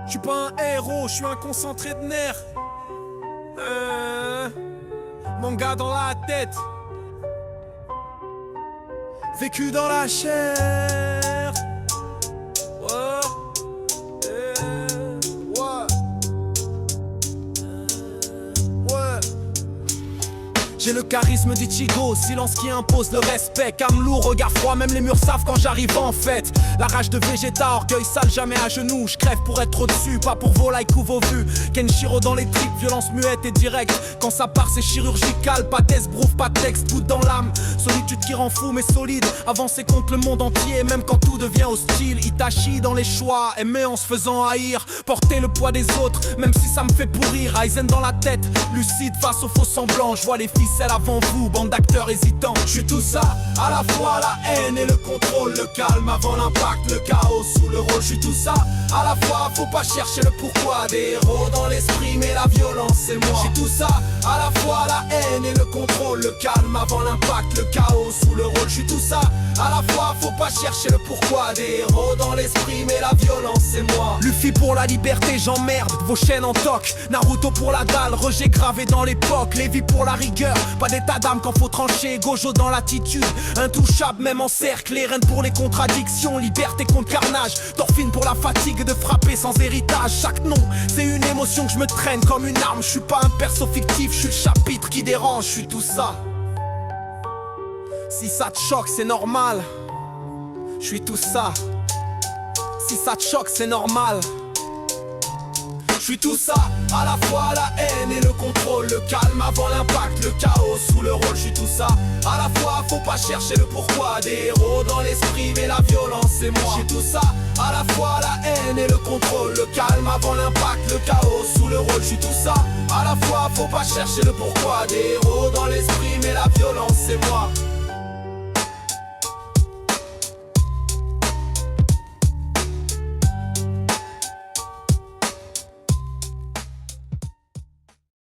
Je suis pas un héros, je suis un concentré de nerfs. Mon gars dans la tête, vécu dans la chair. J'ai le charisme d'Ichigo, silence qui impose le respect. Cam lourd, regard froid, même les murs savent quand j'arrive en fait. La rage de Vegeta, orgueil sale, jamais à genoux. Je crève pour être au-dessus, pas pour vos likes ou vos vues. Kenshiro dans les tripes, violence muette et directe. Quand ça part c'est chirurgical, pas d'esbrouf, pas de texte, goutte dans l'âme. Solitude qui rend fou mais solide, avancer contre le monde entier. Même quand tout devient hostile, Itachi dans les choix, aimer en se faisant haïr. Porter le poids des autres, même si ça me fait pourrir. Aizen dans la tête, lucide face aux faux semblants. Je vois les ficelles avant vous, bande d'acteurs hésitants. Je suis tout ça, à la fois la haine et le contrôle. Le calme avant l'impact, le chaos sous le rôle. Je suis tout ça, à la fois faut pas chercher le pourquoi. Des héros dans l'esprit mais la violence c'est moi. Je suis tout ça, à la fois la haine et le contrôle. Le calme avant l'impact, le chaos sous le rôle. Je suis tout ça, à la fois faut pas chercher le pourquoi. Des héros dans l'esprit mais la violence c'est moi. Luffy pour la liberté, j'emmerde vos chaînes en toc. Naruto pour la dalle, rejet gravé dans l'époque. Lévi pour la rigueur, pas d'état d'âme quand faut trancher. Gojo dans l'attitude, intouchable même en cercle. Les reines pour les contradictions, liberté contre carnage. Dorphine pour la fatigue de frapper sans héritage. Chaque nom, c'est une émotion que je me traîne comme une arme. Je suis pas un perso fictif, je suis le chapitre qui dérange. Je suis tout ça. Si ça te choque c'est normal. Je suis tout ça. Si ça te choque c'est normal. Je suis tout ça, à la fois la haine et le contrôle. Le calme avant l'impact, le chaos sous le rôle. Je suis tout ça, à la fois faut pas chercher le pourquoi. Des héros dans l'esprit mais la violence c'est moi. Je suis tout ça, à la fois la haine et le contrôle. Le calme avant l'impact, le chaos sous le rôle. Je suis tout ça, à la fois faut pas chercher le pourquoi. Des héros dans l'esprit mais la violence c'est moi.